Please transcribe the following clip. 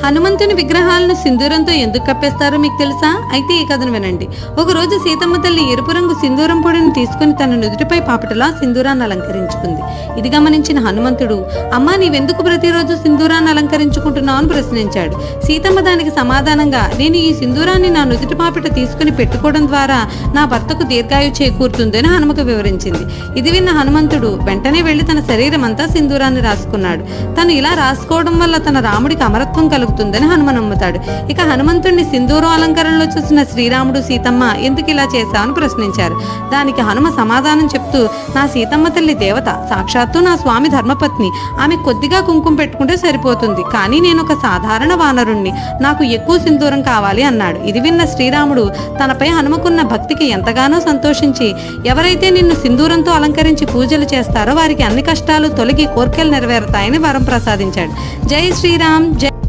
హనుమంతుని విగ్రహాలను సింధూరంతో ఎందుకు కప్పేస్తారో మీకు తెలుసా? అయితే ఈ కథను వినండి. ఒకరోజు సీతమ్మ తల్లి ఎరుపు రంగు సింధూరం పొడిని తీసుకుని తన నుదుటిపై పాపటలా సింధూరాన్ని అలంకరించుకుంది. ఇది గమనించిన హనుమంతుడు, అమ్మా నీవెందుకు ప్రతిరోజు సింధూరాన్ని అలంకరించుకుంటున్నావు అని ప్రశ్నించాడు. సీతమ్మ దానికి సమాధానంగా, నేను ఈ సింధూరాన్ని నా నుదుటి పాపట తీసుకుని పెట్టుకోవడం ద్వారా నా భర్తకు దీర్ఘాయు చేకూరుతుందని హనుమకు వివరించింది. ఇది విన్న హనుమంతుడు వెంటనే వెళ్లి తన శరీరం అంతా సింధూరాన్ని రాసుకున్నాడు. తను ఇలా రాసుకోవడం వల్ల తన రాముడికి అమరత్వం కలుగుతుందని హనుమ నమ్ముతాడు. ఇక హనుమంతుడిని సింధూరం అలంకరణలో చూసిన శ్రీరాముడు సీతమ్మ ఎందుకు ఇలా చేశావని ప్రశ్నించారు. దానికి హనుమ సమాధానం చెప్తూ, నా సీతమ్మ తల్లి దేవత, సాక్షాత్తు నా స్వామి ధర్మపత్ని. ఆమె కొద్దిగా కుంకుమ పెట్టుకుంటే సరిపోతుంది, కానీ నేను ఒక సాధారణ వానరుణ్ణి, నాకు ఎక్కువ సింధూరం కావాలి అన్నాడు. ఇది విన్న శ్రీరాముడు తనపై హనుమకున్న భక్తికి ఎంతగానో సంతోషించి, ఎవరైతే నిన్ను సింధూరంతో అలంకరించి పూజలు చేస్తారో వారికి అన్ని కష్టాలు తొలగి కోర్కెలు నెరవేరుతాయని వరం ప్రసాదించాడు. జై శ్రీరామ్. జై